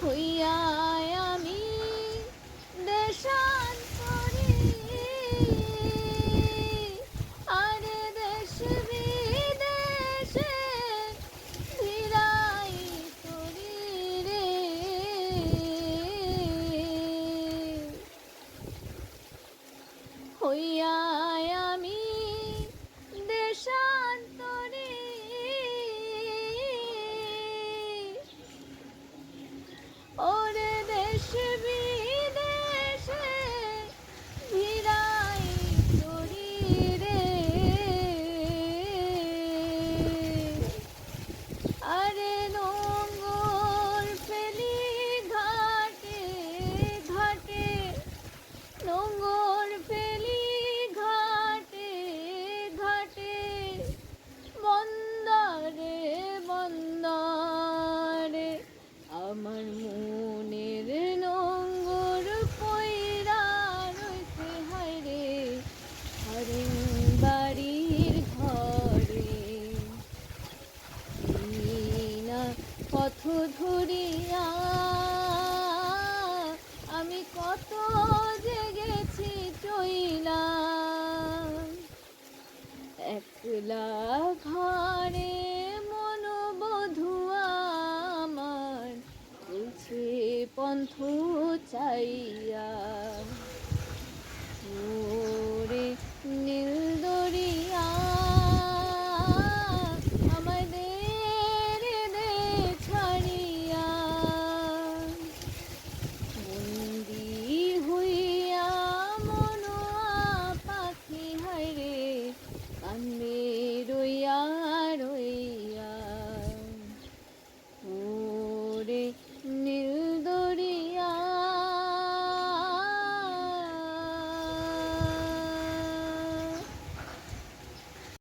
হইয়া আমি দেশান্তরী, আরে দেশ বিদেশে ফিরাই তরি রে। হইয়া আমি দেশান্তরী, ওরে দেশ বিদেশে ফিরাই তরি রে। আরে নোঙর ফেলি ঘাটে ঘাটে, নোঙর ফেলি ঘাটে ঘাটে, বন্দরে বন্দরে আমার মনের নোঙর পইরা রইছে হায়রে হরেন বাড়ির ঘরে। না পথ ধরিয়া আমি কত জেগেছি চইলা, একলা ঘরে মনোবধুয়া আমার চলছে পন্থ চাইয়া। ও